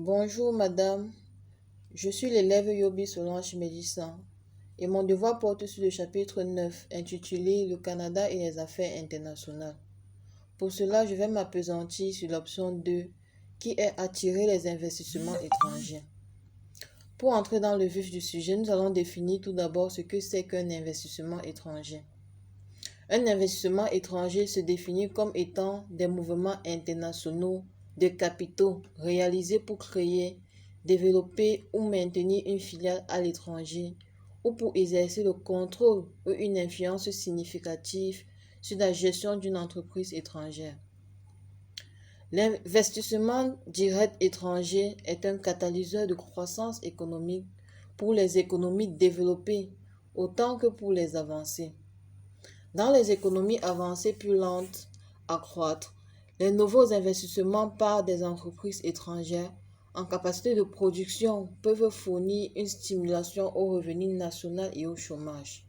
Bonjour madame, je suis l'élève Yobi Solange Médissan et mon devoir porte sur le chapitre 9 intitulé Le Canada et les affaires internationales. Pour cela, je vais m'appesantir sur l'option 2 qui est attirer les investissements étrangers. Pour entrer dans le vif du sujet, nous allons définir tout d'abord ce que c'est qu'un investissement étranger. Un investissement étranger se définit comme étant des mouvements internationaux de capitaux réalisés pour créer, développer ou maintenir une filiale à l'étranger ou pour exercer le contrôle ou une influence significative sur la gestion d'une entreprise étrangère. L'investissement direct étranger est un catalyseur de croissance économique pour les économies développées autant que pour les avancées. Dans les économies avancées plus lentes à croître, les nouveaux investissements par des entreprises étrangères en capacité de production peuvent fournir une stimulation au revenu national et au chômage.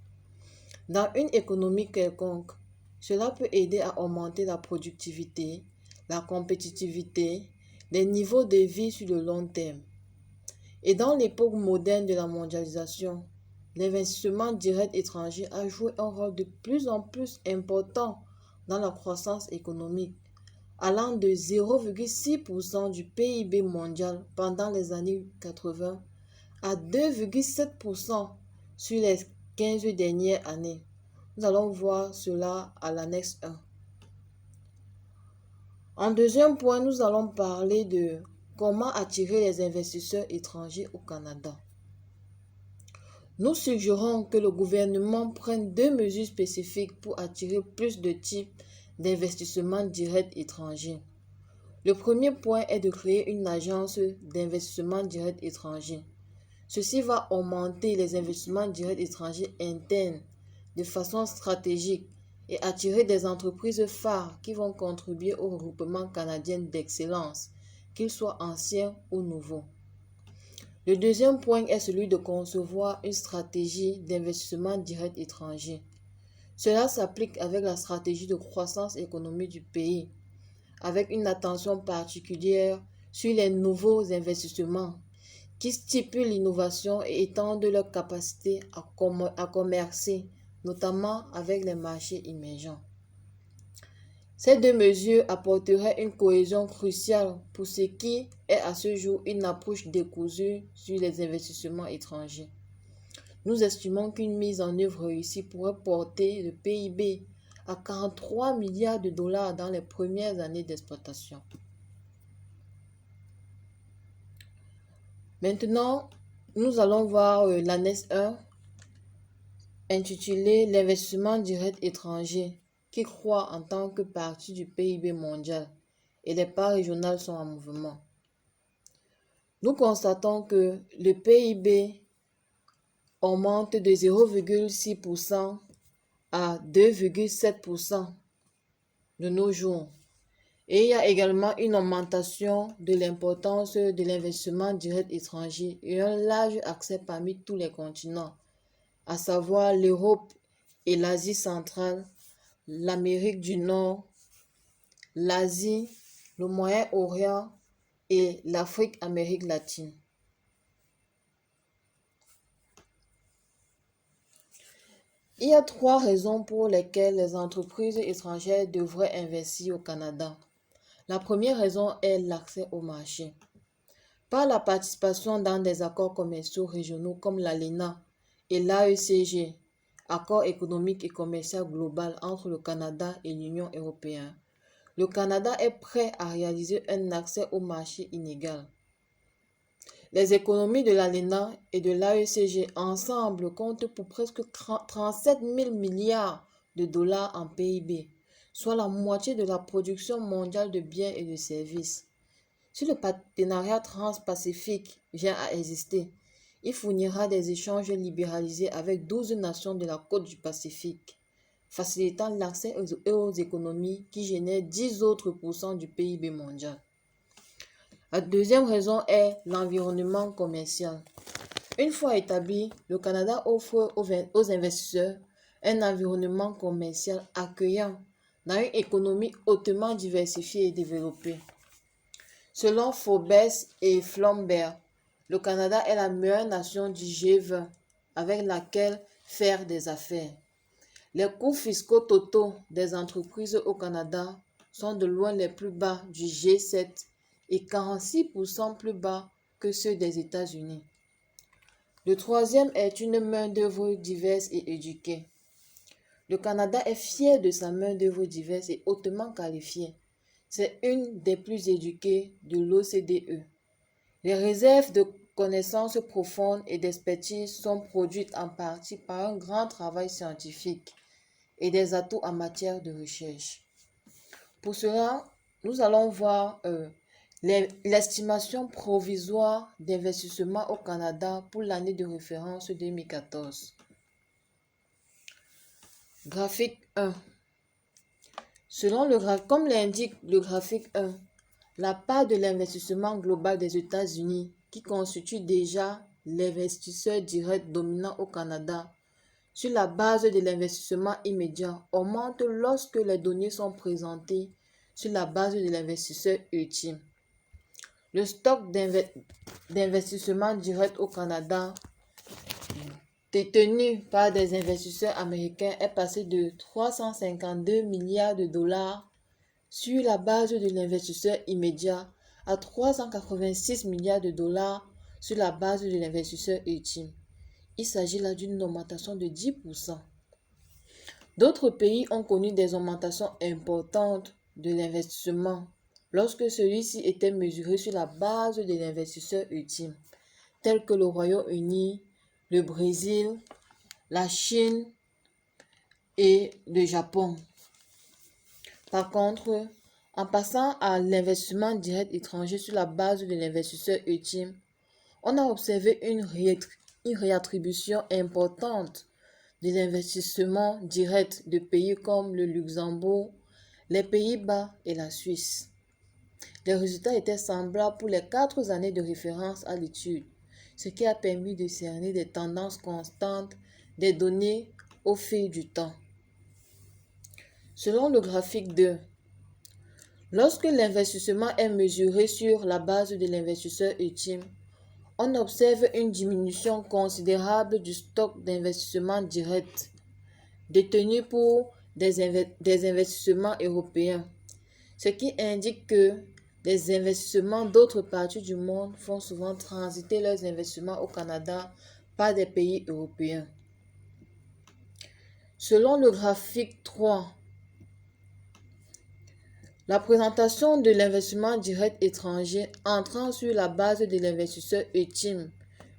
Dans une économie quelconque, cela peut aider à augmenter la productivité, la compétitivité, les niveaux de vie sur le long terme. Et dans l'époque moderne de la mondialisation, l'investissement direct étranger a joué un rôle de plus en plus important dans la croissance économique, allant de 0,6% du PIB mondial pendant les années 80 à 2,7% sur les 15 dernières années. Nous allons voir cela à l'annexe 1. En deuxième point, nous allons parler de comment attirer les investisseurs étrangers au Canada. Nous suggérons que le gouvernement prenne deux mesures spécifiques pour attirer plus de types d'investissements directs étrangers. Le premier point est de créer une agence d'investissement direct étranger. Ceci va augmenter les investissements directs étrangers internes de façon stratégique et attirer des entreprises phares qui vont contribuer au regroupement canadien d'excellence, qu'ils soient anciens ou nouveaux. Le deuxième point est celui de concevoir une stratégie d'investissement direct étranger. Cela s'applique avec la stratégie de croissance économique du pays, avec une attention particulière sur les nouveaux investissements qui stipulent l'innovation et étendent leur capacité à commercer, notamment avec les marchés émergents. Ces deux mesures apporteraient une cohésion cruciale pour ce qui est à ce jour une approche décousue sur les investissements étrangers. Nous estimons qu'une mise en œuvre réussie pourrait porter le PIB à 43 milliards de dollars dans les premières années d'exploitation. Maintenant, nous allons voir l'annexe 1 intitulée L'investissement direct étranger qui croît en tant que partie du PIB mondial et les parts régionales sont en mouvement. Nous constatons que le PIB augmente de 0,6% à 2,7% de nos jours. Et il y a également une augmentation de l'importance de l'investissement direct étranger et un large accès parmi tous les continents, à savoir l'Europe et l'Asie centrale, l'Amérique du Nord, l'Asie, le Moyen-Orient et l'Afrique-Amérique latine. Il y a trois raisons pour lesquelles les entreprises étrangères devraient investir au Canada. La première raison est l'accès au marché. Par la participation dans des accords commerciaux régionaux comme l'ALENA et l'AECG, accord économique et commercial global entre le Canada et l'Union européenne, le Canada est prêt à réaliser un accès au marché inégal. Les économies de l'ALENA et de l'AECG ensemble comptent pour presque 37 000 milliards de dollars en PIB, soit la moitié de la production mondiale de biens et de services. Si le partenariat transpacifique vient à exister, il fournira des échanges libéralisés avec 12 nations de la côte du Pacifique, facilitant l'accès aux économies qui génèrent 10 autres % du PIB mondial. La deuxième raison est l'environnement commercial. Une fois établi, le Canada offre aux investisseurs un environnement commercial accueillant dans une économie hautement diversifiée et développée. Selon Forbes et Flambert, le Canada est la meilleure nation du G20 avec laquelle faire des affaires. Les coûts fiscaux totaux des entreprises au Canada sont de loin les plus bas du G7 et 46% plus bas que ceux des États-Unis. Le troisième est une main-d'œuvre diverse et éduquée. Le Canada est fier de sa main-d'œuvre diverse et hautement qualifiée. C'est une des plus éduquées de l'OCDE. Les réserves de connaissances profondes et d'expertise sont produites en partie par un grand travail scientifique et des atouts en matière de recherche. Pour cela, nous allons voir l'estimation provisoire d'investissement au Canada pour l'année de référence 2014. Graphique 1. Comme l'indique le graphique 1, la part de l'investissement global des États-Unis, qui constitue déjà l'investisseur direct dominant au Canada, sur la base de l'investissement immédiat, augmente lorsque les données sont présentées sur la base de l'investisseur ultime. Le stock d'investissement direct au Canada détenu par des investisseurs américains est passé de 352 milliards de dollars sur la base de l'investisseur immédiat à 386 milliards de dollars sur la base de l'investisseur ultime. Il s'agit là d'une augmentation de 10%. D'autres pays ont connu des augmentations importantes de l'investissement lorsque celui-ci était mesuré sur la base de l'investisseur ultime, tels que le Royaume-Uni, le Brésil, la Chine et le Japon. Par contre, en passant à l'investissement direct étranger sur la base de l'investisseur ultime, on a observé une réattribution importante de l'investissement direct de pays comme le Luxembourg, les Pays-Bas et la Suisse. Les résultats étaient semblables pour les 4 années de référence à l'étude, ce qui a permis de cerner des tendances constantes des données au fil du temps. Selon le graphique 2, lorsque l'investissement est mesuré sur la base de l'investisseur ultime, on observe une diminution considérable du stock d'investissement direct détenu pour des investissements européens, ce qui indique que les investissements d'autres parties du monde font souvent transiter leurs investissements au Canada par des pays européens. Selon le graphique 3, la présentation de l'investissement direct étranger entrant sur la base de l'investisseur ultime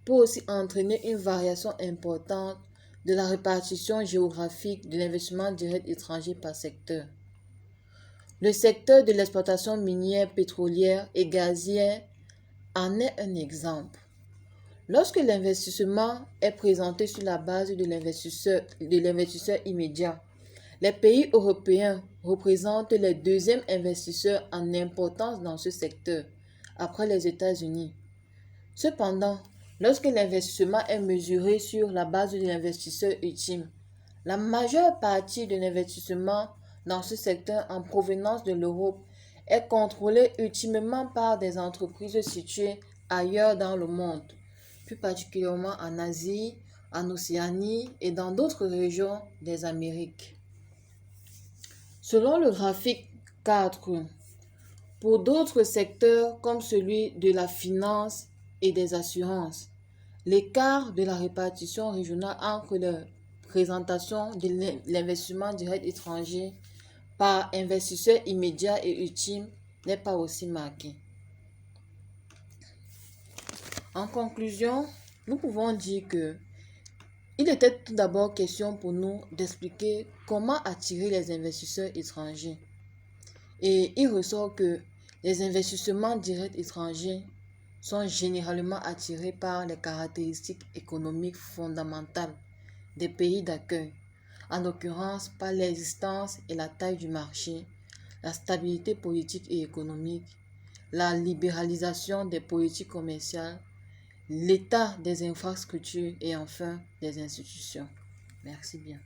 peut aussi entraîner une variation importante de la répartition géographique de l'investissement direct étranger par secteur. Le secteur de l'exploitation minière, pétrolière et gazière en est un exemple. Lorsque l'investissement est présenté sur la base de l'investisseur immédiat, les pays européens représentent les deuxièmes investisseurs en importance dans ce secteur, après les États-Unis. Cependant, lorsque l'investissement est mesuré sur la base de l'investisseur ultime, la majeure partie de l'investissement dans ce secteur en provenance de l'Europe est contrôlée ultimement par des entreprises situées ailleurs dans le monde, plus particulièrement en Asie, en Océanie et dans d'autres régions des Amériques. Selon le graphique 4, pour d'autres secteurs comme celui de la finance et des assurances, l'écart de la répartition régionale entre la présentation de l'investissement direct étranger par investisseurs immédiats et ultimes n'est pas aussi marqué. En conclusion, nous pouvons dire que il était tout d'abord question pour nous d'expliquer comment attirer les investisseurs étrangers. Et il ressort que les investissements directs étrangers sont généralement attirés par les caractéristiques économiques fondamentales des pays d'accueil, en l'occurrence par l'existence et la taille du marché, la stabilité politique et économique, la libéralisation des politiques commerciales, l'état des infrastructures et enfin des institutions. Merci bien.